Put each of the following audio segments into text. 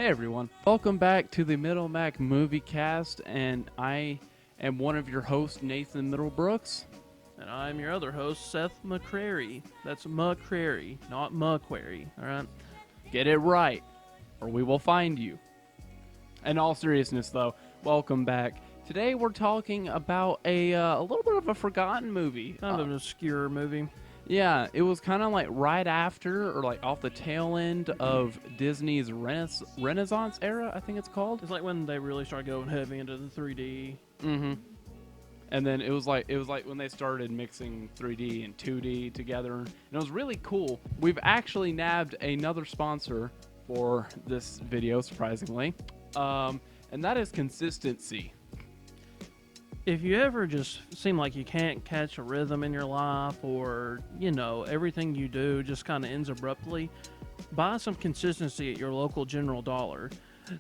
Hey everyone, welcome back to the Middle Mac Movie Cast, and I am one of your hosts, Nathan Middlebrooks. And I'm your other host, Seth McCrary. That's McCrary, not Macquarie, alright? Get it right, or we will find you. In all seriousness though, welcome back. Today we're talking about a little bit of a forgotten movie. Kind of an obscure movie. Yeah, it was kind of like right after, or like off the tail end of Disney's Renaissance era, I think it's called. It's like when they really started going heavy into the 3D. Mm-hmm. And then it was like when they started mixing 3D and 2D together, and it was really cool. We've actually nabbed another sponsor for this video, surprisingly, and that is consistency. If you ever just seem like you can't catch a rhythm in your life, or, you know, everything you do just kind of ends abruptly, buy some consistency at your local General Dollar.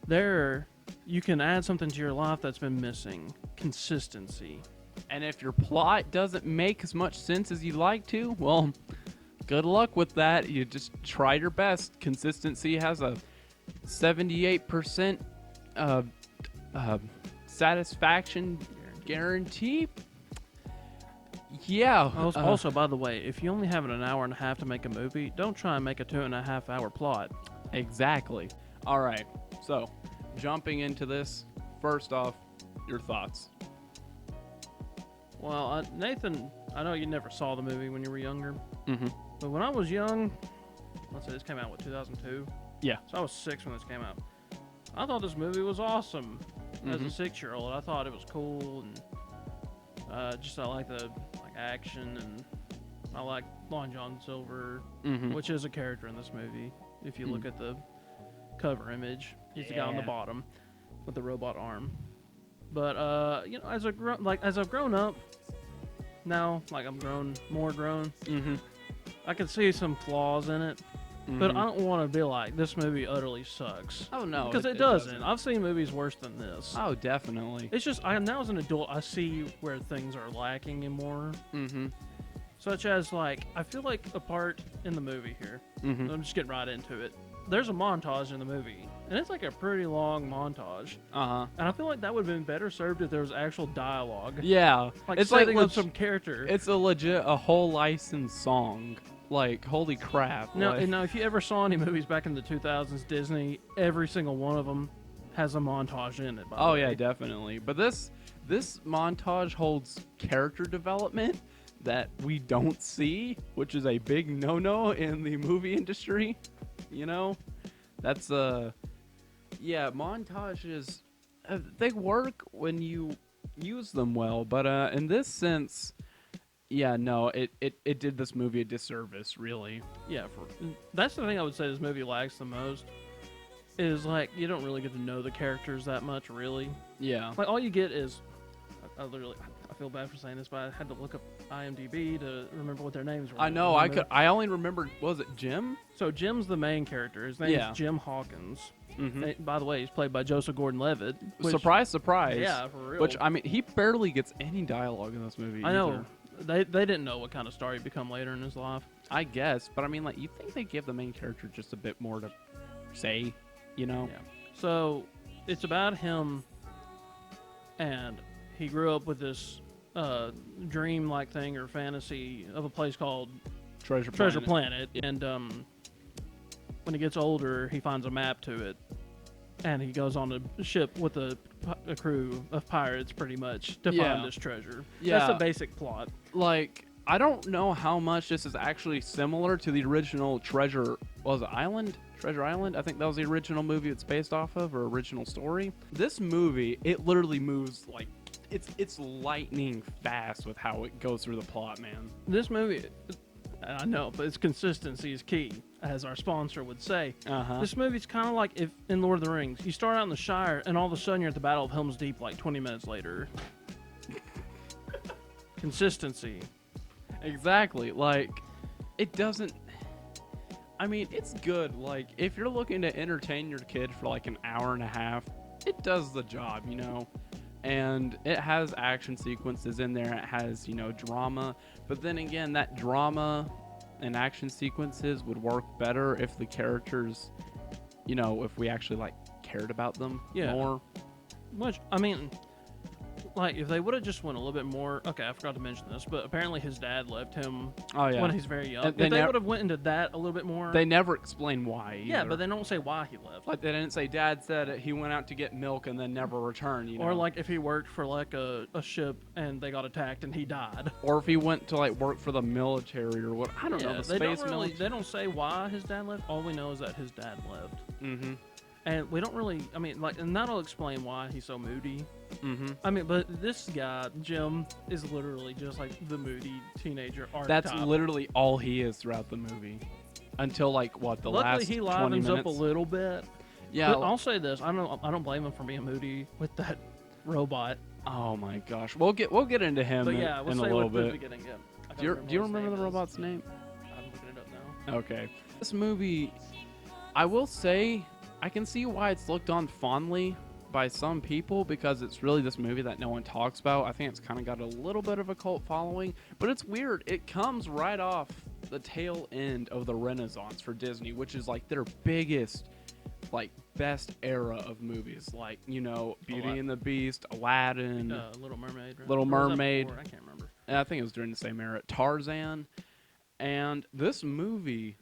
There, you can add something to your life that's been missing. Consistency. And if your plot doesn't make as much sense as you'd like to, well, good luck with that. You just try your best. Consistency has a 78% satisfaction guarantee. Yeah. Also, by the way, if you only have an hour and a half to make a movie, don't try and make a 2.5 hour plot. Exactly. All right. So, jumping into this, first off, your thoughts. Well, Nathan, I know you never saw the movie when you were younger, Mm-hmm. but when I was young, let's say this came out, what, 2002? Yeah. So I was 6 when this came out. I thought this movie was awesome as a 6-year-old. I thought it was cool, and I like the action, and I like Long John Silver, which is a character in this movie. If you look at the cover image, he's the guy on the bottom with the robot arm. But you know, as I've grown up now, like I'm more grown, I can see some flaws in it. But I don't want to be like, this movie utterly sucks. Oh, no. Because it doesn't. I've seen movies worse than this. Oh, definitely. It's just, now as an adult, I see where things are lacking and more. Such as, like, I feel like a part in the movie here, I'm just getting right into it. There's a montage in the movie, and it's like a pretty long montage. And I feel like that would have been better served if there was actual dialogue. Yeah. Like it's setting like up some character. It's a whole licensed song. Like, holy crap. Now, if you ever saw any movies back in the 2000s, Disney, every single one of them has a montage in it. By the way. Yeah, definitely. But this montage holds character development that we don't see, which is a big no-no in the movie industry. You know, that's montages, they work when you use them well, but in this sense, yeah, no, it did this movie a disservice, really. Yeah, that's the thing I would say this movie lacks the most, is like you don't really get to know the characters that much, really. Yeah. Like all you get is, I feel bad for saying this, but I had to look up IMDb to remember what their names were. I know. I only remembered. Was it Jim? So Jim's the main character. His name is Jim Hawkins. By the way, he's played by Joseph Gordon-Levitt. Surprise, surprise. Yeah, for real. Which, I mean, he barely gets any dialogue in this movie. I know. They didn't know what kind of star he'd become later in his life. I guess, but I mean, like, you think they give the main character just a bit more to say, you know? Yeah. So it's about him, and he grew up with this dream-like thing or fantasy of a place called Treasure Planet. And when he gets older, he finds a map to it, and he goes on a ship with a crew of pirates, pretty much, to find this treasure. Yeah. That's the basic plot. Like, I don't know how much this is actually similar to the original Treasure Island? I think that was the original movie it's based off of, or original story. This movie, it literally moves like it's lightning fast with how it goes through the plot, man. This movie, I know, but its consistency is key, as our sponsor would say. This movie's kind of like if in Lord of the Rings, you start out in the Shire, and all of a sudden you're at the Battle of Helm's Deep like 20 minutes later. Consistency. Exactly. Like, it doesn't... I mean, it's good. Like, if you're looking to entertain your kid for like an hour and a half, it does the job, you know? And it has action sequences in there. It has, you know, drama. But then again, that drama and action sequences would work better if the characters, you know, if we actually like cared about them Yeah. more. Which, I mean, like, if they would have just went a little bit more... Okay, I forgot to mention this, but apparently his dad left him Oh yeah. when he's very young. And If they nev- would have went into that a little bit more... They never explain why. Yeah, either. but they don't say why he left. Like they didn't say Dad said he went out to get milk and then never returned. You know? Or like if he worked for like a ship and they got attacked and he died. Or if he went to like work for the military or what. I don't know. The they space don't really, military. they don't say why his dad left. All we know is that his dad left. Mm-hmm. And we don't really, I mean, like, and that'll explain why he's so moody. Mm-hmm. I mean, but this guy, Jim, is literally just like the moody teenager archetype. That's literally all he is throughout the movie. Until like what the Luckily, last he 20 livens minutes. up a little bit. Yeah. But I'll say this: I don't blame him for being moody with that robot. Oh my gosh. We'll get into him But yeah, we'll in a say little with the bit. beginning. Yeah. I Do gotta you what his remember name the is. robot's name? I'm looking it up now. Okay. This movie, I will say, I can see why it's looked on fondly by some people because it's really this movie that no one talks about. I think it's kind of got a little bit of a cult following, but it's weird. It comes right off the tail end of the Renaissance for Disney, which is like their biggest, like best era of movies. Like, you know, Beauty and the Beast, Aladdin, Little Mermaid. Right? Little Or was that Mermaid. before? I can't remember. and I think it was during the same era, Tarzan. And this movie,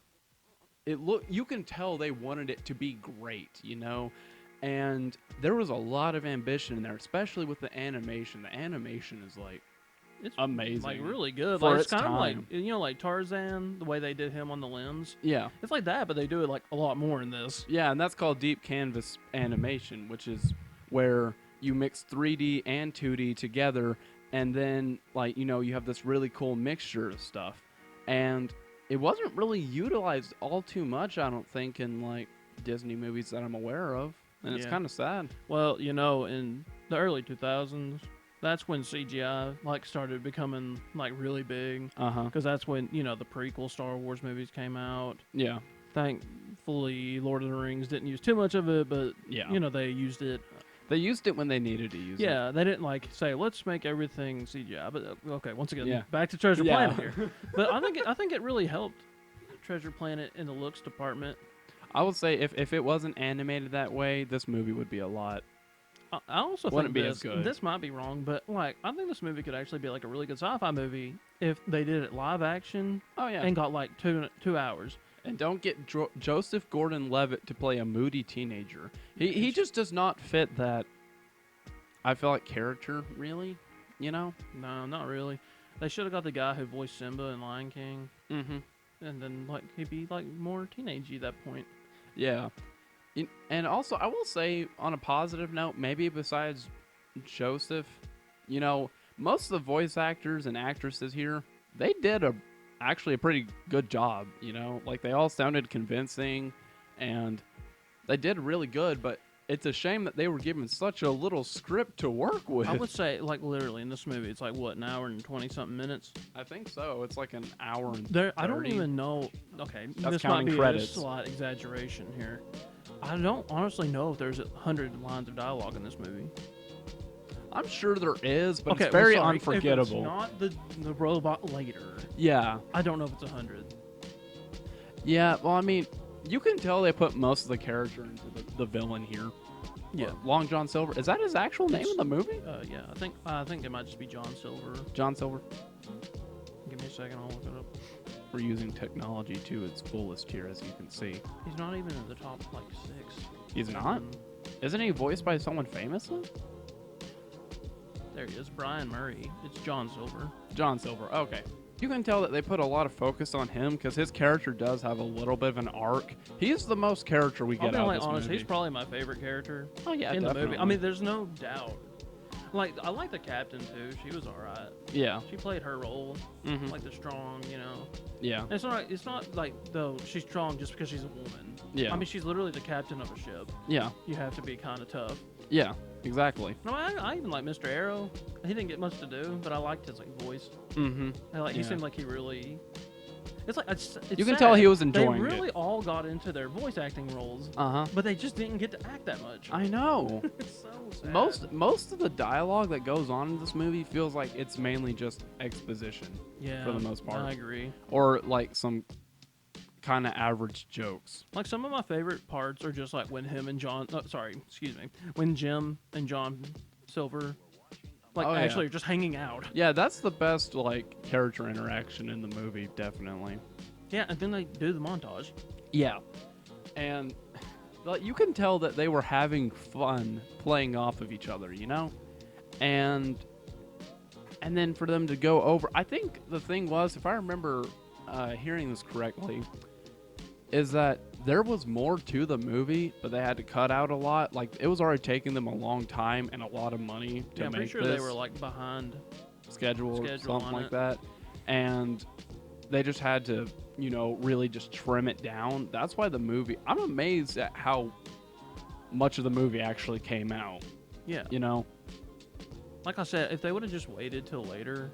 you can tell they wanted it to be great, you know? And there was a lot of ambition in there, especially with the animation. The animation is like It's amazing. like really good. For Like its it's kind of like, time. you know, like Tarzan, the way they did him on the lens. Yeah. It's like that, but they do it like a lot more in this. Yeah, and that's called deep canvas animation, which is where you mix 3D and 2D together, and then, like, you know, you have this really cool mixture of stuff. And it wasn't really utilized all too much, I don't think, in, like, Disney movies that I'm aware of. And it's Yeah. kind of sad. Well, you know, in the early 2000s, that's when CGI like started becoming like really big. Uh-huh. Because that's when, you know, the prequel Star Wars movies came out. Yeah. Thankfully, Lord of the Rings didn't use too much of it, but Yeah. you know, they used it. They used it when they needed to use it. Yeah, they didn't like say let's make everything CGI. But okay, once again, Yeah. back to Treasure Yeah. Planet here. But I think it really helped Treasure Planet in the looks department. I would say if it wasn't animated that way, this movie would be a lot. I also Wouldn't think be as good. this might be wrong, but like I think this movie could actually be like a really good sci-fi movie if they did it live action Oh, yeah. and got like 2 hours. And don't get Joseph Gordon-Levitt to play a moody teenager. He just does not fit that, I feel like, character, really, you know? No, not really. They should have got the guy who voiced Simba in Lion King, Mm-hmm. and then like he'd be like more teenagey at that point. Yeah. And also, I will say, on a positive note, maybe besides Joseph, you know, most of the voice actors and actresses here, they did actually a pretty good job, you know? Like, they all sounded convincing, and they did really good, but it's a shame that they were given such a little script to work with. I would say like literally in this movie, it's like what, an hour and 20-something minutes. I think so. It's like an hour and I don't 30. even know. Okay, That's this might counting be credits. a slight exaggeration here. I don't honestly know if there's 100 lines of dialogue in this movie. I'm sure there is, but Okay, it's very well, sorry, unforgettable. If it's not the robot later, Yeah. I don't know if it's 100. Yeah, well, I mean, you can tell they put most of the character into the villain here. Yeah. Long John Silver. Is that his actual name in the movie? Yeah, I think it might just be John Silver. John Silver. Give me a second, I'll look it up. We're using technology to its fullest here, as you can see. He's not even in the top like 6. He's not? Isn't he voiced by someone famous then? There he is, Brian Murray. It's John Silver. John Silver. Okay. You can tell that they put a lot of focus on him because his character does have a little bit of an arc. He's the most character we I'll get be out like of this honest, movie. he's probably my favorite character Oh yeah, in the definitely. movie. I mean, there's no doubt. Like, I like the captain too. She was alright. Yeah. She played her role, Mm-hmm. like the strong, you know. Yeah. And it's not like though she's strong just because she's a woman. Yeah. I mean, she's literally the captain of a ship. Yeah. You have to be kind of tough. Yeah. Exactly. No, I even like Mr. Arrow. He didn't get much to do, but I liked his like voice. Mm-hmm. He Yeah. seemed like he really. It's like it's You can sad. tell he was enjoying They really it. all got into their voice acting roles, Uh-huh. but they just didn't get to act that much. I know. It's so sad. Most of the dialogue that goes on in this movie feels like it's mainly just exposition yeah, for the most part. I agree. or like some kind of average jokes. Like some of my favorite parts are just like when him and John. When Jim and John Silver, like Oh, yeah. actually are just hanging out. Yeah, that's the best like character interaction in the movie, definitely. Yeah, and then they do the montage. Yeah, and like, you can tell that they were having fun playing off of each other, you know, and then for them to go over, I think the thing was, if I remember hearing this correctly, is that there was more to the movie, but they had to cut out a lot. Like, it was already taking them a long time and a lot of money to I'm make pretty sure this they were like behind. schedule or something on like it. that, and they just had to, really just trim it down. That's why the movie, I'm amazed at how much of the movie actually came out, Yeah. Like I said, if they would have just waited till later,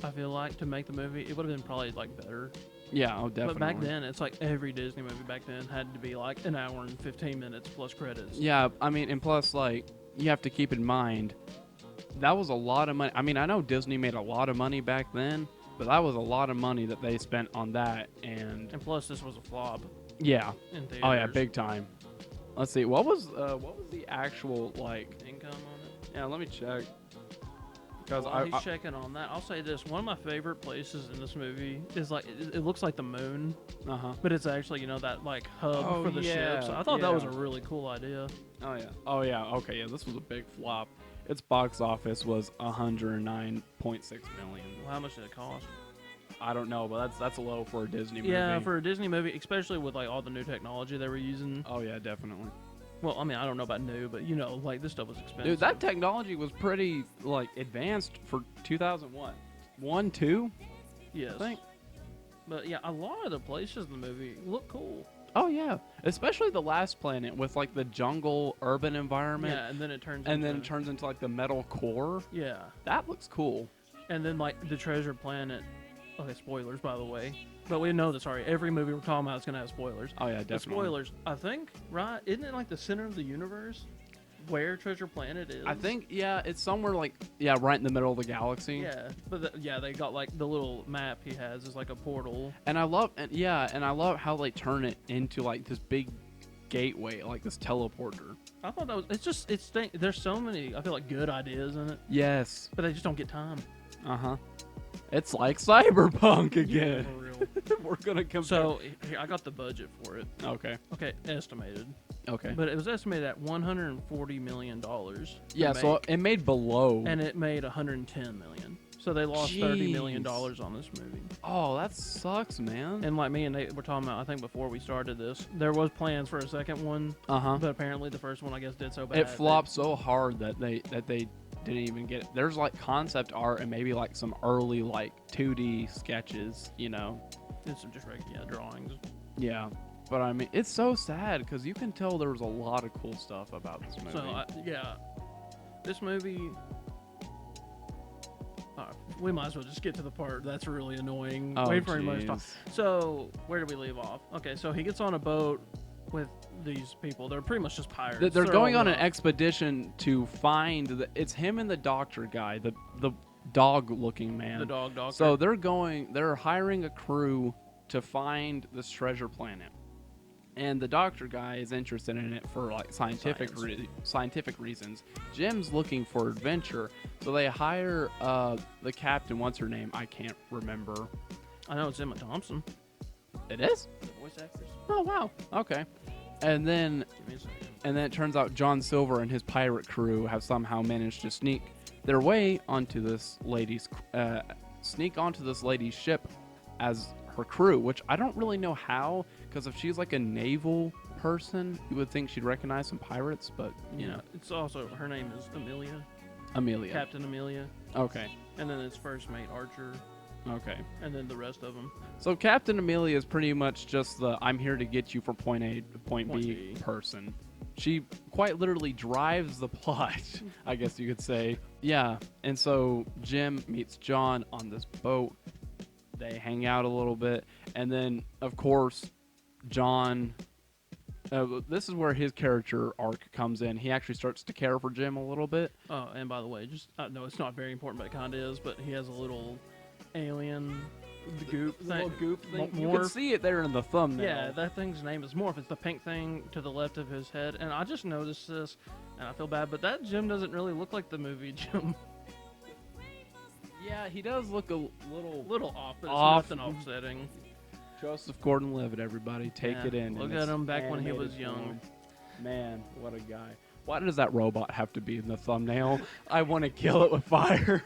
I feel like, to make the movie, it would have been probably like better. Yeah, oh, definitely. But back then, it's like every Disney movie back then had to be like an hour and 15 minutes plus credits. Yeah, I mean, and plus, like, you have to keep in mind, that was a lot of money. I mean, I know Disney made a lot of money back then, but that was a lot of money that they spent on that, and plus this was a flop yeah. in theaters. Oh yeah, big time. Let's see, what was the actual, like, income on it. yeah, let me check. Because While he's checking on that, I'll say this: one of my favorite places in this movie is like it looks like the moon, but it's actually that like hub for the ships. I thought that was a really cool idea. Oh yeah. Okay, yeah, this was a big flop. Its box office was 109.6 million. Well, how much did it cost? I don't know, but that's low for a Disney movie. Yeah, for a Disney movie, especially with like all the new technology they were using. Oh yeah, definitely. Well, I mean, I don't know about new, but like this stuff was expensive. Dude, that technology was pretty like advanced for 2001. 1, 2? Yes. I think. But yeah, a lot of the places in the movie look cool. Oh yeah, especially the last planet with like the jungle urban environment. Yeah, and then it turns into like the metal core. Yeah. That looks cool. And then like the treasure planet. Okay, spoilers by the way. But we know this already. Every movie we're talking about is gonna have spoilers. Oh yeah, definitely. The spoilers, I think, right? Isn't it like the center of the universe where Treasure Planet is? I think, yeah, it's somewhere like, right in the middle of the galaxy. Yeah, but they got like the little map he has is like a portal. And I love how they turn it into like this big gateway, like this teleporter. I thought that was there's so many I feel like good ideas in it. Yes. But they just don't get time. It's like Cyberpunk again. Yeah, for real. We're gonna compare. So here, I got the budget for it. Okay, Estimated. Okay. But it was estimated at $140 million. Yeah, so it made below. And it made $110 million. So they lost $30 million on this movie. Oh, that sucks, man. And like me and Nate were talking about, I think before we started this, there was plans for a second one. But apparently the first one, I guess, did so bad. It flopped so hard that they didn't even get it. There's like concept art and maybe like some early like 2D sketches, And some just regular drawings. Yeah. But I mean, it's so sad because you can tell there was a lot of cool stuff about this movie. So, this movie... we might as well just get to the part that's really annoying. Oh, Wait for much time. So, where do we leave off? Okay, so he gets on a boat with these people. They're pretty much just pirates. They're going on an expedition to find it's him and the doctor guy, the dog-looking man. The dog doctor. So they're hiring a crew to find this treasure planet. And the doctor guy is interested in it for like scientific reasons. Jim's looking for adventure, so they hire the captain. What's her name? I can't remember. I know it's Emma Thompson. It is? The voice actress. Oh wow. Okay. And then it turns out John Silver and his pirate crew have somehow managed to sneak their way onto this lady's ship as her crew, which I don't really know how, because if she's like a naval person, you would think she'd recognize some pirates, but it's also, her name is Amelia. Captain Amelia. Okay. And then it's first mate Archer. Okay. And then the rest of them. So Captain Amelia is pretty much just the I'm here to get you from point A to point B person. She quite literally drives the plot, I guess you could say. Yeah. And so Jim meets John on this boat. They hang out a little bit. And then, of course, John... this is where his character arc comes in. He actually starts to care for Jim a little bit. Oh, and by the way, no, it's not very important, but it kind of is. But he has a little alien the goop The little thing. goop thing. You Morph. can see it there in the thumbnail. Yeah, that thing's name is Morph. It's the pink thing to the left of his head. And I just noticed this, and I feel bad, but that Jim doesn't really look like the movie Jim. Yeah, he does look a Little off, but it's Off. nothing offsetting. Joseph Gordon-Levitt, everybody. Take Yeah, it in. look in at its him back when he animated was young. form. Man, what a guy. Why does that robot have to be in the thumbnail? I want to kill it with fire.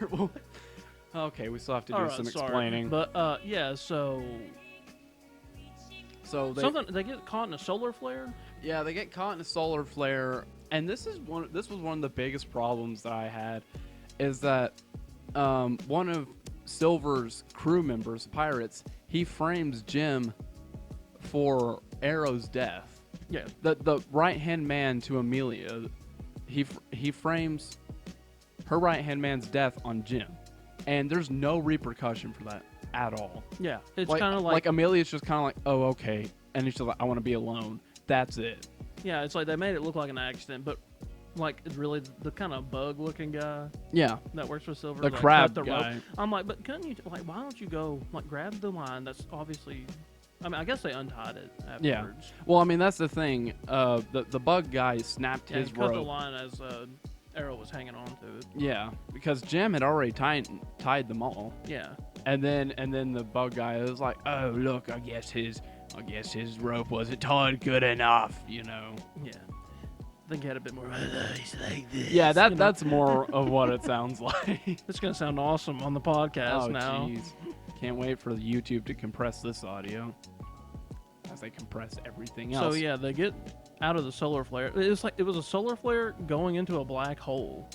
Okay, we still have to do Alright, some sorry. explaining. But, yeah, so... So They get caught in a solar flare? yeah, they get caught in a solar flare, and this was one of the biggest problems that I had, is that one of Silver's crew members, pirates, he frames Jim for Arrow's death. Yeah. The right hand man to Amelia, he frames her right hand man's death on Jim, and there's no repercussion for that at all. Yeah. It's Like, kind of like... Amelia's just kind of like, oh, okay, and she's like, I want to be alone. That's it. Yeah, it's like they made it look like an accident, but... Like, it's really the kind of bug-looking guy Yeah, that works for Silver. the that crab cut the guy. rope. I'm like, but couldn't you, like, why don't you go, like, grab the line that's obviously... I mean, I guess they untied it afterwards. Yeah. Well, I mean, that's the thing. The bug guy snapped Yeah, his he cut the rope. line as Arrow was hanging on to it. Yeah, because Jim had already tied them all, Yeah. and then the bug guy was like, "Oh, look, I guess his rope wasn't tied good enough," you know. Yeah. I think he had a bit more. He's like this. Yeah, you know? that's more of what it sounds like. It's gonna sound awesome on the podcast Oh, now. jeez. Can't wait for YouTube to compress this audio as they compress everything else. So yeah, they get out of the solar flare. It was a solar flare going into a black hole,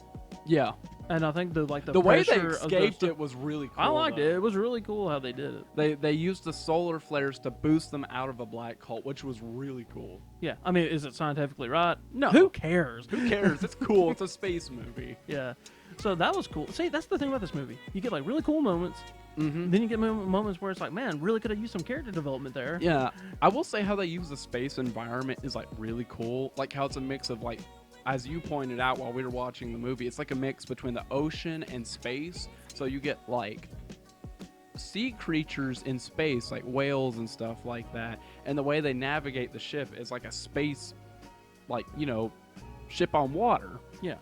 Yeah. and I think the way they pressure of escaped the, it was really cool. I liked though. it. It was really cool how they did it. They used the solar flares to boost them out of a black hole, which was really cool. Yeah, I mean, is it scientifically right? No. Who cares? Who cares? It's cool. It's a space movie. Yeah. So that was cool. See, that's the thing about this movie. You get like really cool moments. Mm-hmm. Then you get moments where it's like, man, really could have used some character development there. Yeah, I will say how they use the space environment is like really cool. Like how it's a mix of like, as you pointed out while we were watching the movie, it's like a mix between the ocean and space. So you get like sea creatures in space, like whales and stuff like that. And the way they navigate the ship is like a space, like, you know, ship on water. Yeah.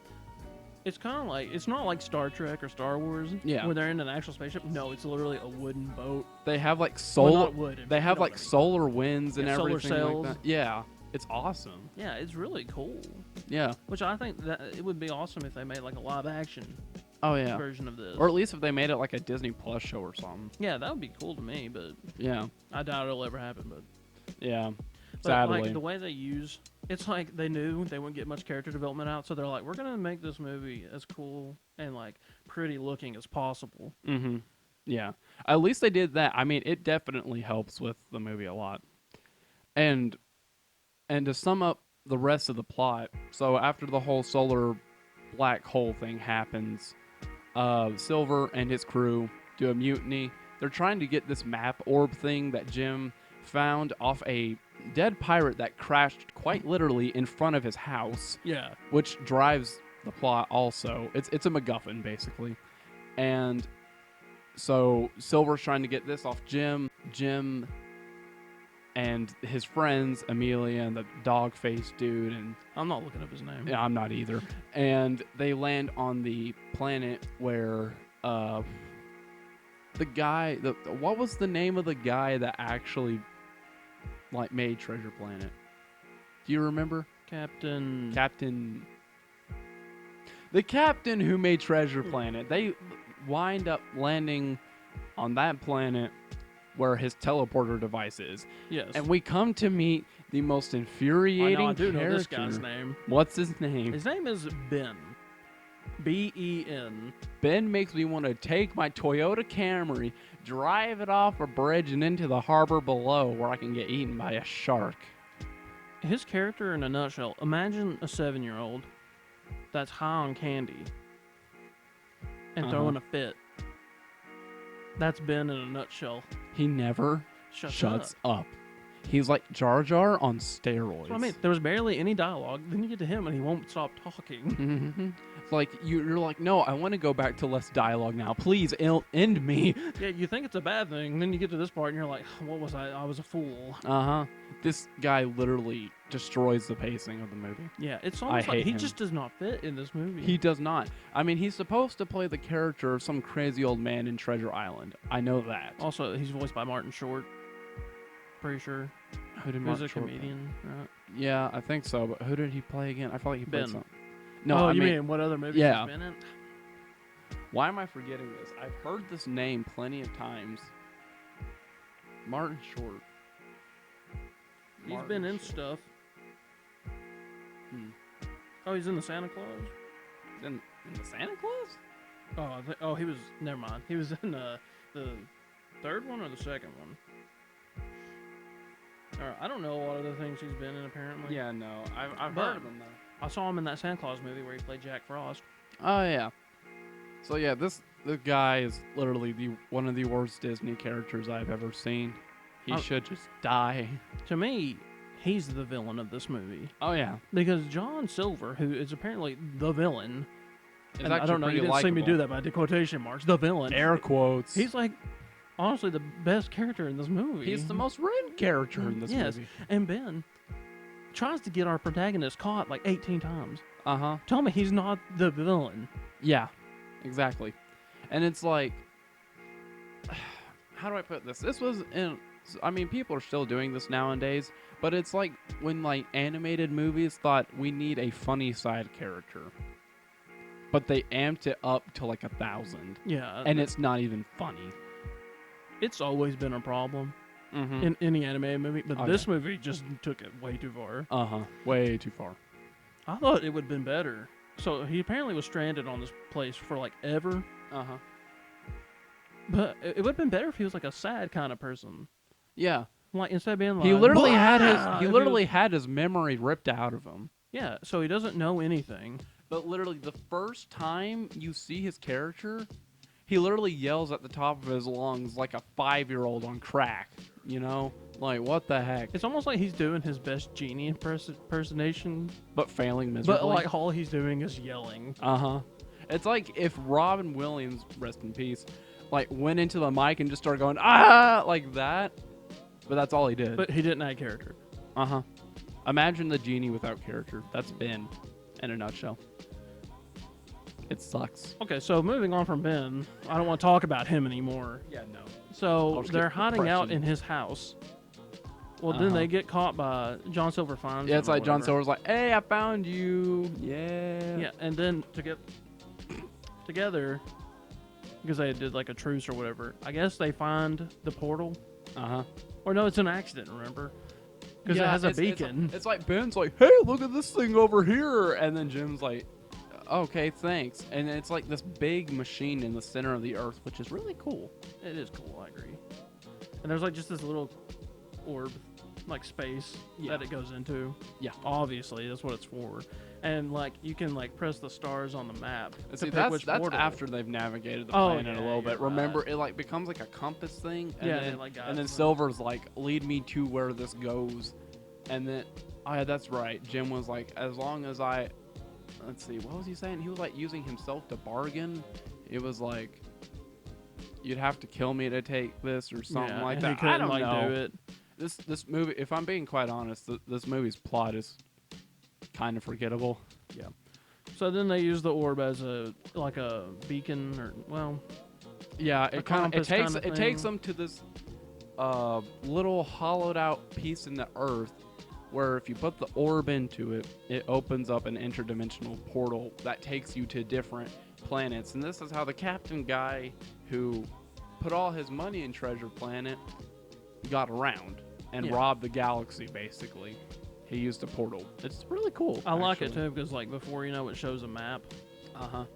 It's kind of like, it's not like Star Trek or Star Wars, Yeah. where they're in an actual spaceship. No, it's literally a wooden boat. They have like Well, solar. not wood. They have you know like what I mean. solar winds and Yeah, solar everything sails. like that. Yeah, it's awesome. Yeah, it's really cool. Yeah. Which I think that it would be awesome if they made like a live action Oh yeah. version of this. Or at least if they made it like a Disney Plus show or something. Yeah, that would be cool to me, but Yeah. I doubt it'll ever happen. But Yeah. But Sadly. like the way they use, it's like they knew they wouldn't get much character development out, so they're like, we're gonna make this movie as cool and like pretty looking as possible. Mm-hmm. Yeah. At least they did that. I mean, it definitely helps with the movie a lot. And to sum up the rest of the plot, so after the whole solar black hole thing happens, Silver and his crew do a mutiny. They're trying to get this map orb thing that Jim found off a dead pirate that crashed quite literally in front of his house, Yeah. which drives the plot also. It's a MacGuffin, basically. And so Silver's trying to get this off Jim. Jim and his friends, Amelia and the dog-faced dude, and I'm not looking up his name. yeah, I'm not either. And they land on the planet where the guy, what was the name of the guy that actually like made Treasure Planet? Do you remember? Captain. The captain who made Treasure Planet. They wind up landing on that planet where his teleporter device is. Yes. And we come to meet the most infuriating I do character. know this guy's name. What's his name? His name is Ben. Ben. Ben makes me want to take my Toyota Camry, drive it off a bridge and into the harbor below where I can get eaten by a shark. His character in a nutshell. Imagine a 7-year-old that's high on candy and throwing a fit. That's Ben in a nutshell. He never Shuts shuts up. He's like Jar Jar on steroids. So, I mean, there was barely any dialogue. Then you get to him, and he won't stop talking. Mm-hmm. It's like you're like, no, I want to go back to less dialogue now. Please end me. Yeah, you think it's a bad thing. Then you get to this part, and you're like, what was I? I was a fool. This guy literally destroys the pacing of the movie. Yeah, it's almost like hate he him. just does not fit in this movie. He does not. I mean, he's supposed to play the character of some crazy old man in Treasure Island. I know that. Also, he's voiced by Martin Short. Pretty sure. Who did He was Martin a Short play? comedian, right? Yeah, I think so. But who did he play again? I felt like he played Ben. something. No, oh, I you mean, mean what other movies yeah. he's been in? why am I forgetting this? I've heard this name plenty of times. Martin Short. He's Martin been in Short. stuff. Hmm. Oh, he's in the Santa Claus. In the Santa Claus? Oh, he was. Never mind. He was in the third one or the second one. All right, I don't know a lot of the things he's been in. Apparently. Yeah, no. I've But- heard of him though. I saw him in that Santa Claus movie where he played Jack Frost. Oh yeah. So yeah, this guy is literally one of the worst Disney characters I've ever seen. He Oh. should just die. To me, he's the villain of this movie Oh yeah. because John Silver, who is apparently the villain, It's and I don't know, you didn't see me do that, but I did quotation marks. The villain. Air quotes. He's like, honestly, the best character in this movie. He's the most written character in this Yes. movie. And Ben tries to get our protagonist caught like 18 times. Uh-huh. Tell me he's not the villain. Yeah. Exactly. And it's like, how do I put this? This was in, I mean, people are still doing this nowadays, but it's like when like animated movies thought we need a funny side character, but they amped it up to like 1,000, Yeah. and it's not even funny. it's always been a problem Mm-hmm. in any animated movie, but Oh, this movie just took it way too far. Way too far. I thought it would have been better. So he apparently was stranded on this place for like ever. But it would have been better if he was like a sad kind of person. Yeah. Like instead of being like He literally had "Blah!" his If literally had his memory ripped out of him. yeah, so he doesn't know anything. But literally the first time you see his character, he literally yells at the top of his lungs like a 5-year-old on crack, you know? Like, what the heck? It's almost like he's doing his best genie impersonation, But failing miserably. but like all he's doing is yelling. It's like if Robin Williams, rest in peace, like went into the mic and just started going, ah, like that. But that's all he did. But he didn't add character. Imagine the genie without character. That's Ben in a nutshell. It sucks. Okay, so moving on from Ben, I don't want to talk about him anymore. Yeah, no. So I'll just they're get hiding out depression. in his house. Well, then they get caught by John Silver finds Yeah, it's them or like John whatever. Silver's like, hey, I found you. Yeah. Yeah, and then to get together, because they did like a truce or whatever, I guess they find the portal. Or no, it's an accident, remember? Because it has a beacon. It's like Ben's like, hey, look at this thing over here. And then Jim's like, okay, thanks. And it's like this big machine in the center of the earth, which is really cool. It is cool, I agree. And there's like just this little orb, like space that it goes into. Yeah. Obviously, that's what it's for. And like you can like press the stars on the map to See, pick that's which that's portal. after they've navigated the Oh, planet yeah, a little bit. you're Remember, right. it like becomes like a compass thing. And Yeah, then, it, like, guides and then them. Silver's like, lead me to where this goes. And then, oh yeah, that's right. Jim was like, as long as I, let's see, what was he saying? He was like using himself to bargain. It was like, you'd have to kill me to take this or something like and that. He couldn't, I don't like, know. do it. This movie, if I'm being quite honest, this movie's plot is kind of forgettable. Yeah. So then they use the orb as a like a beacon or well, Yeah, A it kind of compass takes kinda it takes thing. them to this little hollowed out piece in the earth where if you put the orb into it, it opens up an interdimensional portal that takes you to different planets. And this is how the captain guy who put all his money in Treasure Planet got around and Yeah. robbed the galaxy basically. He used a portal. It's really cool. I like it actually. too because like before it shows a map,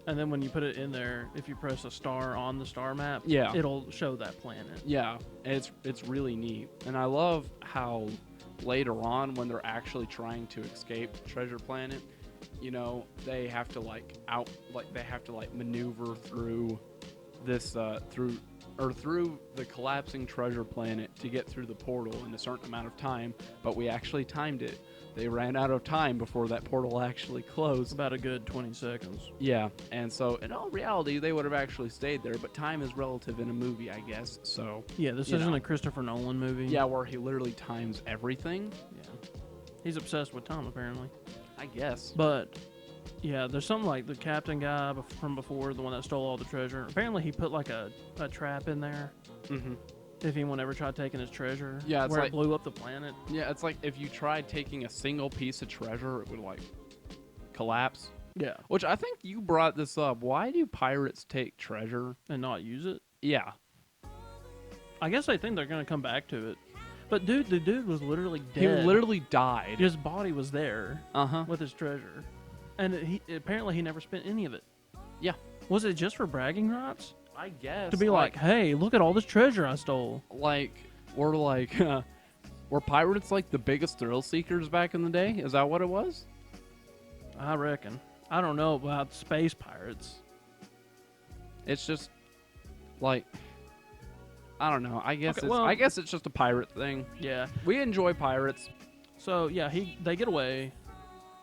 and then when you put it in there, if you press a star on the star map, Yeah. it'll show that planet. Yeah, it's really neat, and I love how later on when they're actually trying to escape Treasure Planet, you know, they have to like maneuver through this through or through the collapsing treasure planet to get through the portal in a certain amount of time, but we actually timed it. They ran out of time before that portal actually closed. About a good 20 seconds. Yeah, and so in all reality, they would have actually stayed there, but time is relative in a movie, I guess, so... Yeah, this isn't a Christopher Nolan movie. Yeah, where he literally times everything. Yeah. He's obsessed with time, apparently. I guess. But, yeah, there's something like the captain guy from before, the one that stole all the treasure. Apparently he put like a trap in there. Mm-hmm. If anyone ever tried taking his treasure. Yeah, it's where like, it blew up the planet. Yeah, it's like if you tried taking a single piece of treasure, it would like collapse. Yeah. Which I think you brought this up. Why do pirates take treasure? And not use it? Yeah. I guess they think they're going to come back to it. But dude, the dude was literally dead. He literally died. His body was there. Uh-huh. With his treasure. And apparently he never spent any of it. Yeah. Was it just for bragging rights? I guess. To be like, hey, look at all this treasure I stole. Like, were pirates like the biggest thrill seekers back in the day? Is that what it was? I reckon. I don't know about space pirates. It's just, like, I don't know. I guess Okay, I guess it's just a pirate thing. Yeah. We enjoy pirates. So, yeah, they get away.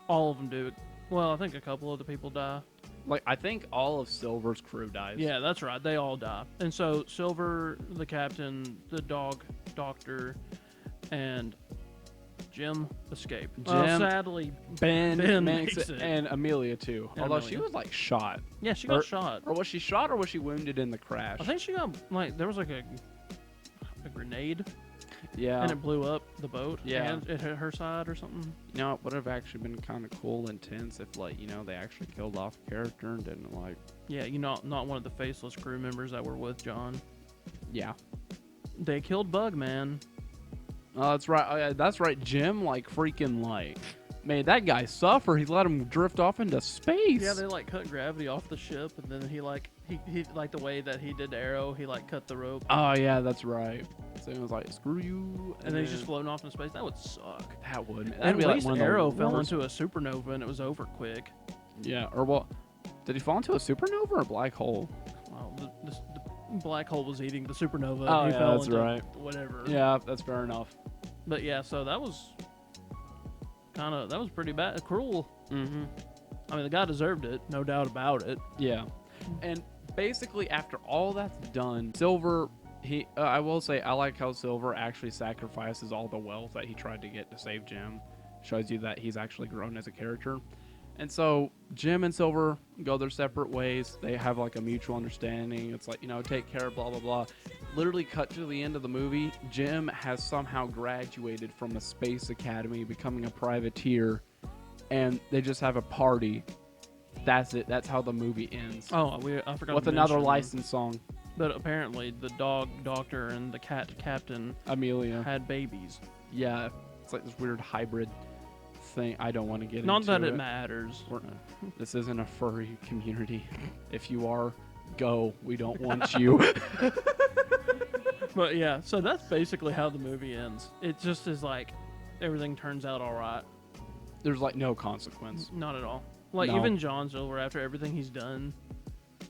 All of them do. Well, I think a couple of the people die. Like, I think all of Silver's crew dies. Yeah, that's right. They all die. And so Silver, the captain, the doctor, and Jim escape. Jim, sadly, Ben makes makes it. And Amelia, too. And Although Amelia. she was, like, shot. Yeah, she got shot. Or was she shot or was she wounded in the crash? I think she got, like, there was, like, a grenade. Yeah. And it blew up the boat. Yeah. And it hit her side or something. You know, it would have actually been kind of cool and tense if, like, you know, they actually killed off a character and didn't, like... Yeah, you know, not one of the faceless crew members that were with John. Yeah. They killed Bugman. Oh, that's right. Oh, yeah, that's right. Jim, like, freaking, like... made that guy suffer. He let him drift off into space. Yeah, they, like, cut gravity off the ship, and then he like like the way that he did Arrow, he, like, cut the rope. Oh, yeah, that's right. So he was like, screw you. And then he's just floating off in space. That would suck. That would. At Be like least one of the Arrow fell worst. into a supernova, and it was over quick. Yeah, or what? Did he fall into a supernova or a black hole? Well, the black hole was eating the supernova. Oh, and he yeah, fell that's into right. Whatever. Yeah, that's fair enough. But yeah, so that was that was pretty bad, cruel. Mm-hmm. I mean, the guy deserved it, no doubt about it. Yeah. And basically, after all that's done, Silver, I will say, I like how Silver actually sacrifices all the wealth that he tried to get to save Jim. Shows you that he's actually grown as a character. And so Jim and Silver go their separate ways. They have like a mutual understanding. It's like, you know, take care, blah, blah, blah. Literally cut to the end of the movie. Jim has somehow graduated from a space academy, becoming a privateer. And they just have a party. That's it. That's how the movie ends. Oh, I forgot With to another mention, licensed song. But apparently, the doctor and the captain Amelia. had babies. Yeah. It's like this weird hybrid thing. I don't want to get into it. Not that it matters. This isn't a furry community. If you are, go. We don't want you. But yeah, so that's basically how the movie ends. It just is like everything turns out all right. There's like no consequence. Not at all. Like No. even John Silver, after everything he's done,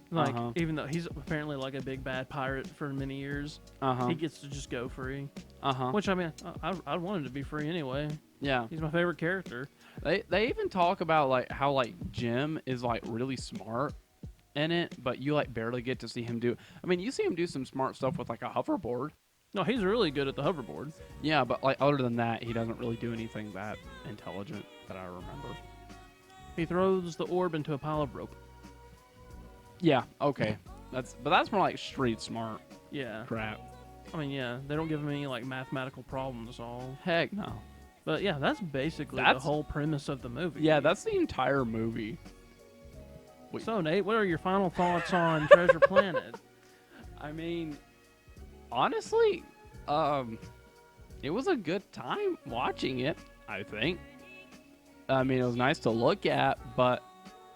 like even though he's apparently like a big bad pirate for many years, he gets to just go free. Which I mean, I want him to be free anyway. Yeah. He's my favorite character. They even talk about like how like Jim is like really smart in it, but you like barely get to see him do. I mean, you see him do some smart stuff with like a hoverboard. No, he's really good at the hoverboard. Yeah, but like other than that, he doesn't really do anything that intelligent that I remember. He throws the orb into a pile of rope. Yeah, okay. That's more like street smart Yeah. crap. I mean, yeah, they don't give him any like mathematical problem to solve. Heck no. But yeah, that's basically the whole premise of the movie. Yeah, that's the entire movie. So Nate, what are your final thoughts on Treasure Planet? I mean, honestly, it was a good time watching it, I think. I mean, it was nice to look at, but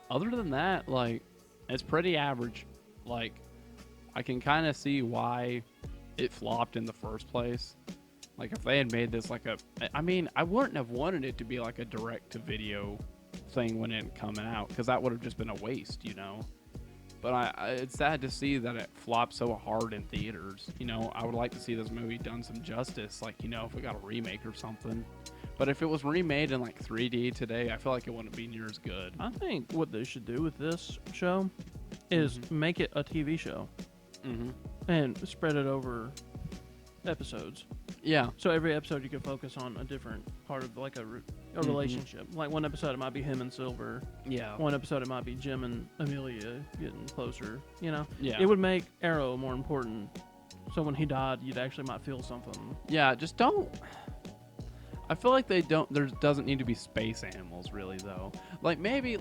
other than that, like, it's pretty average. Like, I can kind of see why it flopped in the first place. Like, if they had made this like I mean, I wouldn't have wanted it to be like a direct-to-video thing when it coming out, because that would have just been a waste, you know? But it's sad to see that it flopped so hard in theaters. You know, I would like to see this movie done some justice, like, you know, if we got a remake or something. But if it was remade in like 3D today, I feel like it wouldn't be near as good. I think what they should do with this show is make it a TV show and spread it over episodes. Yeah. So every episode you could focus on a different part of like a relationship. Like one episode it might be him and Silver. Yeah. One episode it might be Jim and Amelia getting closer. You know. Yeah. It would make Arrow more important. So when he died, you'd actually might feel something. Yeah. Just don't. I feel like they don't. There doesn't need to be space animals, really, though. Like maybe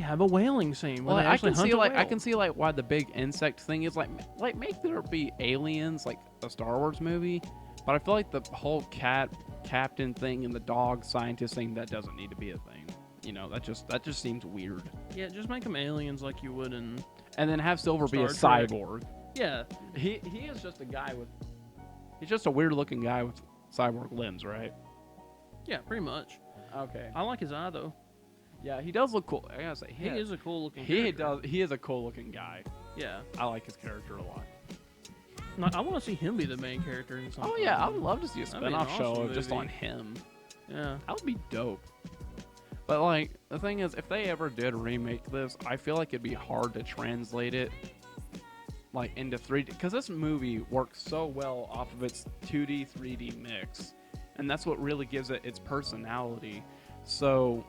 have a whaling scene. Where well, they I actually can hunt see a like I whale. can see like why the big insect thing is like make there be aliens like a Star Wars movie, but I feel like the whole captain thing and the dog scientist thing that doesn't need to be a thing. You know, that just seems weird. Yeah, just make them aliens like you would in. And then have Silver be a Star Trek. cyborg. Yeah. He is just a guy with. He's just a weird looking guy with cyborg limbs, right? Yeah, pretty much. Okay. I like his eye though. Yeah, he does look cool. I gotta say, He is a cool looking. He character. does. He is a cool looking guy. Yeah. I like his character a lot. Like, I want to see him be the main character in something. Oh yeah, I would love to see a That'd be an spin-off show awesome just movie. on him. Yeah. That would be dope. But like the thing is, if they ever did remake this, I feel like it'd be hard to translate it like into 3D because this movie works so well off of its 2D 3D mix, and that's what really gives it its personality. So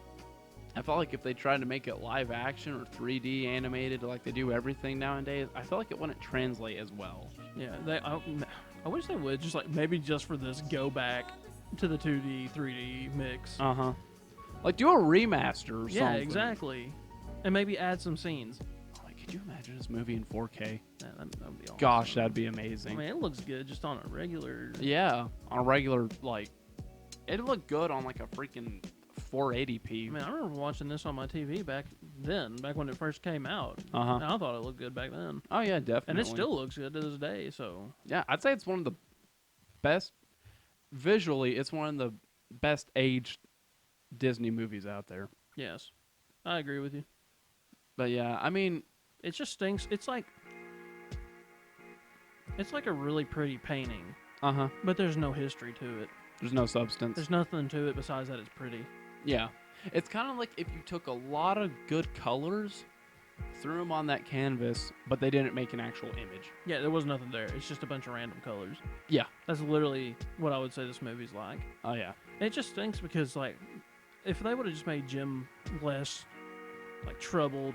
I felt like if they tried to make it live action or 3D animated like they do everything nowadays, I feel like it wouldn't translate as well. Yeah. I wish they would just like maybe just for this go back to the 2D 3D mix. Like do a remaster or something. Yeah, exactly. And maybe add some scenes. Like, could you imagine this movie in 4K? Yeah, that would be awesome. Gosh, that'd be I amazing. mean, it looks good just on a regular. Yeah, on a regular, like, it'd look good on like a freaking 480p. I mean, I remember watching this on my TV back when it first came out. Uh-huh. And I thought it looked good back then. Oh yeah, definitely. And it still looks good to this day, so. Yeah, I'd say it's one of the best visually. It's one of the best aged Disney movies out there. Yes. I agree with you. But yeah, I mean, It just stinks. It's like a really pretty painting, but there's no history to it. there's no substance. There's nothing to it besides that it's pretty. Yeah, it's kind of like if you took a lot of good colors, threw them on that canvas, but they didn't make an actual image. Yeah, there was nothing there. It's just a bunch of random colors. Yeah. That's literally what I would say this movie's like. Oh yeah. It just stinks because, like, if they would have just made Jim less, like, troubled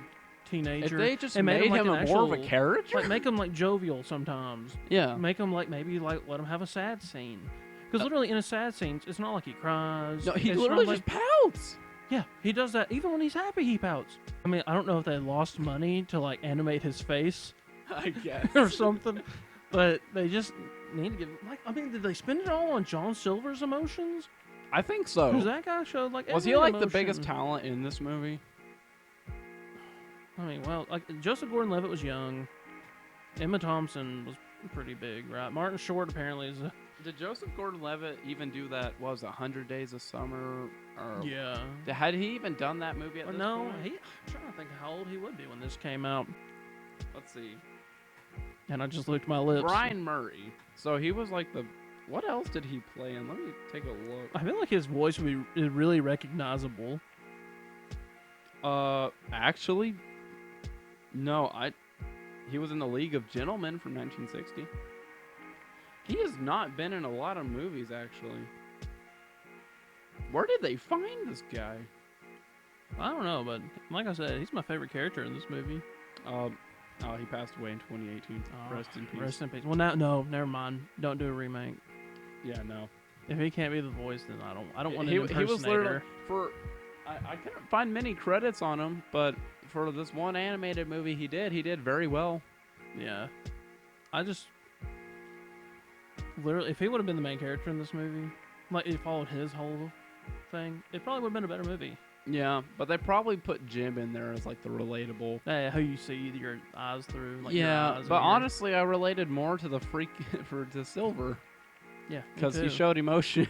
teenager. If they just and made him, like, him an more of a actual- character, Like, make him, like, jovial sometimes. yeah. Make him, like, maybe, like, let him have a sad scene. Because literally in a sad scene, it's not like he cries. No, he It's literally not just pouts. Yeah, he does that. Even when he's happy, he pouts. I mean, I don't know if they lost money to, like, animate his face I guess. or something, but they just need to give, like, I mean, did they spend it all on John Silver's emotions? I think so. Because that guy showed, like, Was he every like the emotion. biggest talent in this movie? I mean, well, like, Joseph Gordon-Levitt was young. Emma Thompson was pretty big, right? Martin Short apparently is a... Did Joseph Gordon-Levitt even do that? What was it, 100 Days of Summer? Or Yeah. Had he even done that movie at this No, point? I'm trying to think how old he would be when this came out. Let's see. And I just licked my lips. Brian Murray. So he was like the... What else did he play in? Let me take a look. I feel like his voice would be really recognizable. Actually, no, he was in the League of Gentlemen from 1960. He has not been in a lot of movies, actually. Where did they find this guy? I don't know, but like I said, he's my favorite character in this movie. Oh, he passed away in 2018. Rest in peace. Rest in peace. Well, now, no, never mind. Don't do a remake. Yeah, no. If he can't be the voice, then I don't want an He impersonator. was literally I couldn't find many credits on him, but for this one animated movie he did very well. Yeah. I just literally, if he would have been the main character in this movie, like it followed his whole thing, it probably would have been a better movie. Yeah, but they probably put Jim in there as like the relatable. Who you see your eyes through. Like Yeah, your eyes but and your- honestly, I related more to the freak to Silver yeah, me because he too. showed emotion.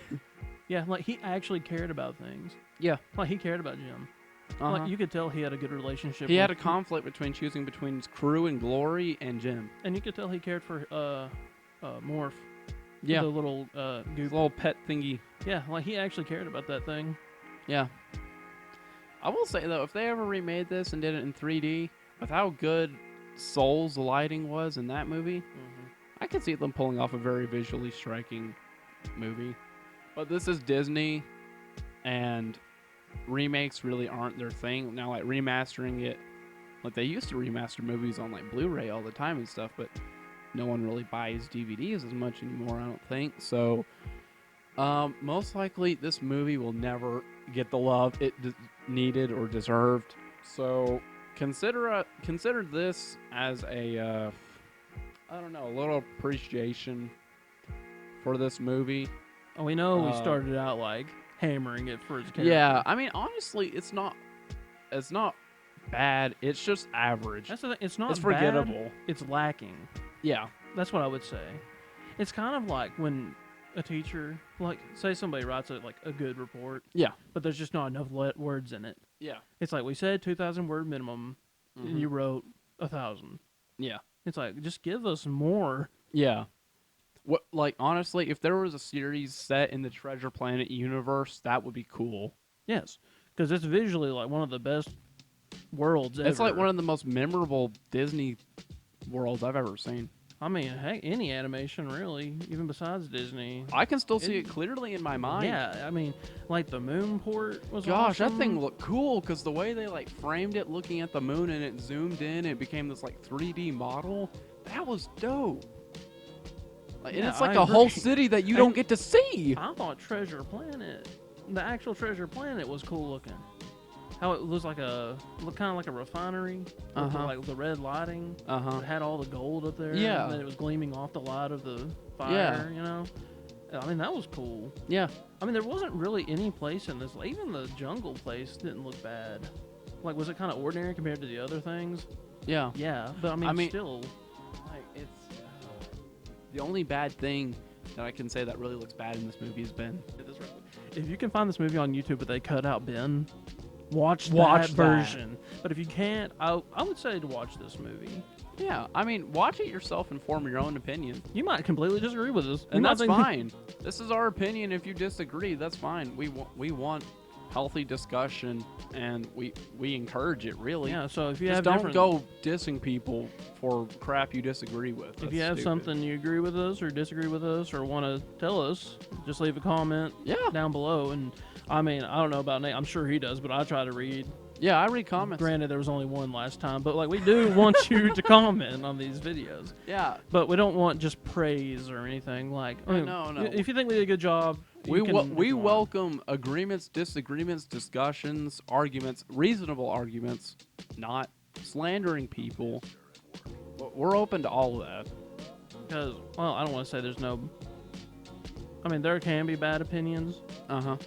Yeah, like he actually cared about things. Yeah. Like he cared about Jim. Like you could tell he had a good relationship. He had a conflict between choosing between his crew and Glory and Jim. and you could tell he cared for Morph. Yeah, The little his goop. little pet thingy. Yeah, like he actually cared about that thing. Yeah. I will say though, if they ever remade this and did it in 3D, with how good Soul's lighting was in that movie, I could see them pulling off a very visually striking movie. But this is Disney, and remakes really aren't their thing. Now, like remastering it, like they used to remaster movies on like Blu-ray all the time and stuff, but no one really buys DVDs as much anymore, I don't think. So, most likely this movie will never get the love it needed or deserved. So, consider this as a I don't know, a little appreciation for this movie. Oh, we know we started out like hammering it for its character. Yeah, I mean, honestly, it's not bad. It's just average. That's the thing. It's not It's forgettable. bad, it's lacking. Yeah. That's what I would say. It's kind of like when a teacher, like, say somebody writes a good report. Yeah. But there's just not enough words in it. Yeah. It's like we said 2,000 word minimum, and you wrote 1,000. Yeah. It's like, just give us more. Yeah. What, like, honestly, if there was a series set in the Treasure Planet universe, that would be cool. Yes, because it's visually like one of the best worlds ever. It's like one of the most memorable Disney worlds I've ever seen. I mean, heck, any animation really, even besides Disney. I can still see it clearly in my mind. Yeah, I mean, like the moon port was Gosh, awesome. that thing looked cool because the way they like framed it looking at the moon and it zoomed in, it became this like 3D model. That was dope. Like, and Yeah, it's like I a whole agree. city that you don't And get to see. I thought Treasure Planet, the actual Treasure Planet, was cool looking. How it looked kind of like a refinery, with like the red lighting. It had all the gold up there. Yeah. And then it was gleaming off the light of the fire. Yeah. You know, I mean that was cool. Yeah. I mean there wasn't really any place in this. Even the jungle place didn't look bad. Like, was it kind of ordinary compared to the other things? Yeah. Yeah, but I mean still. Like, it's the only bad thing that I can say that really looks bad in this movie has been. If you can find this movie on YouTube, but they cut out Ben, watch that. version. But if you can't, I would say to watch this movie. Yeah, I mean, watch it yourself and form your own opinion. You might completely disagree with us, And that's fine. This is our opinion. If you disagree, that's fine. We want healthy discussion, and we encourage it, really. Yeah, so if you Just have don't go dissing people for crap you disagree with. If That's you have stupid. something you agree with us or disagree with us or want to tell us, just leave a comment down below. And I mean, I don't know about Nate. I'm sure he does, but I try to read. Yeah, I read comments. Granted, there was only one last time, but like we do want you to comment on these videos. Yeah. But we don't want just praise or anything. Like, I mean, no. If you think we did a good job, We welcome agreements, disagreements, discussions, arguments, reasonable arguments, not slandering people. We're open to all of that. Because, well, I don't want to say there's no. I mean, there can be bad opinions,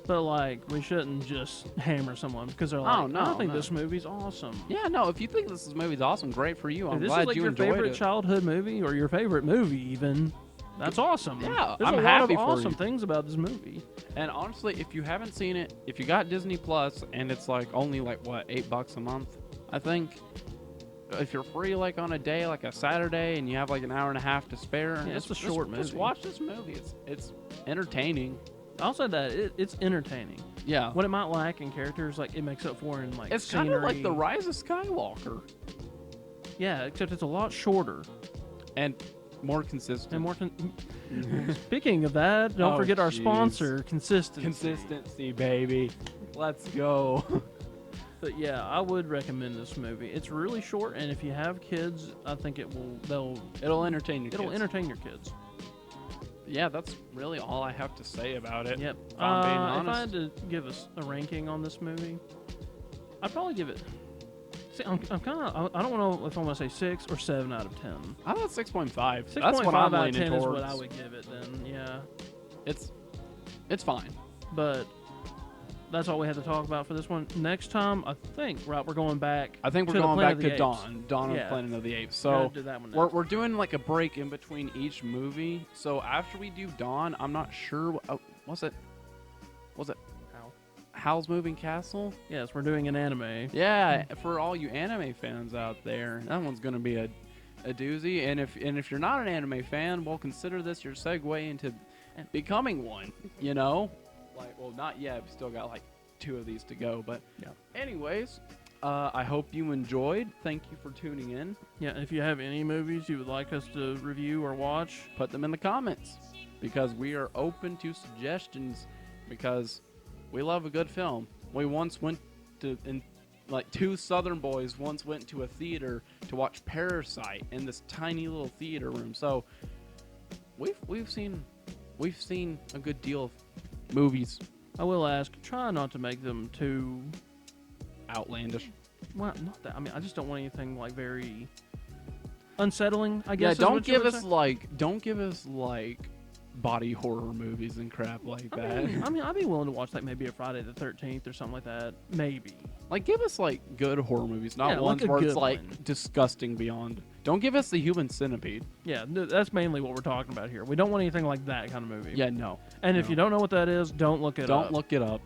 but like we shouldn't just hammer someone because they're like, I think this movie's awesome. Yeah, no. If you think this movie's awesome, great for you. I'm If this glad is like you your enjoyed favorite it. childhood movie or your favorite movie, even. That's awesome. Yeah, There's I'm a happy lot for of awesome you. things about this movie. And honestly, if you haven't seen it, if you got Disney Plus and it's like only like what, $8 a month, I think. If you're free like on a day, like a Saturday, and you have like an hour and a half to spare, Yeah, it's a short Just movie. watch this movie. It's entertaining. I'll say that it's entertaining. Yeah. What it might lack in characters, like it makes up for in like It's scenery. kind of like the Rise of Skywalker, Yeah, except it's a lot shorter and more consistent. and more. Speaking of that, don't Oh, forget our jeez. sponsor, Consistency. Consistency, baby. Let's go. But yeah, I would recommend this movie. It's really short, and if you have kids, I think it'll entertain your kids. entertain your kids. Yeah, that's really all I have to say about it. Yep. If I'm being If I honest. had to give us a ranking on this movie, I'd probably give it. See, I'm kind of. I don't know if I want to say 6 or 7 out of 10. I thought 6.5. 6.5 That's what I'm out of leaning 10 towards. is what I would give it. Then, yeah. It's fine. But that's all we had to talk about for this one. Next time, I think we're going back. I think we're to the going Planet back of the to Apes. Dawn of Yeah. the Planet of the Apes. We're So gonna do that one next. we're doing like a break in between each movie. So after we do Dawn, I'm not sure. Was it? How? Howl's Moving Castle. Yes, we're doing an anime. Yeah, for all you anime fans out there, that one's gonna be a doozy. And if you're not an anime fan, well, consider this your segue into becoming one. You know, like, well, not yet. We still got like 2 of these to go. But Yeah. anyways, I hope you enjoyed. Thank you for tuning in. Yeah, if you have any movies you would like us to review or watch, Put them in the comments because we are open to suggestions because we love a good film. We once went to, like 2 Southern boys once went to a theater to watch Parasite in this tiny little theater room. So we've seen a good deal of movies. I will ask, try not to make them too Outlandish. well, not that. I mean, I just don't want anything like very unsettling, I Yeah, guess. don't give us like body horror movies and crap like that. I mean, I'd be willing to watch like maybe a Friday the 13th or something like that. Maybe. Like, give us like good horror movies, not Yeah, ones like a where it's good like one. disgusting beyond. Don't give us the Human Centipede. Yeah, that's mainly what we're talking about here. We don't want anything like that kind of movie. Yeah, no. And if no. you don't know what that is, don't look it up. Don't look it up.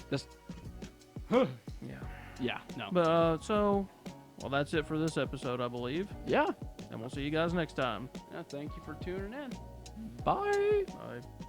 Just Yeah. yeah, no. But well, that's it for this episode, I believe. Yeah. And we'll see you guys next time. Yeah, thank you for tuning in. Bye. Bye.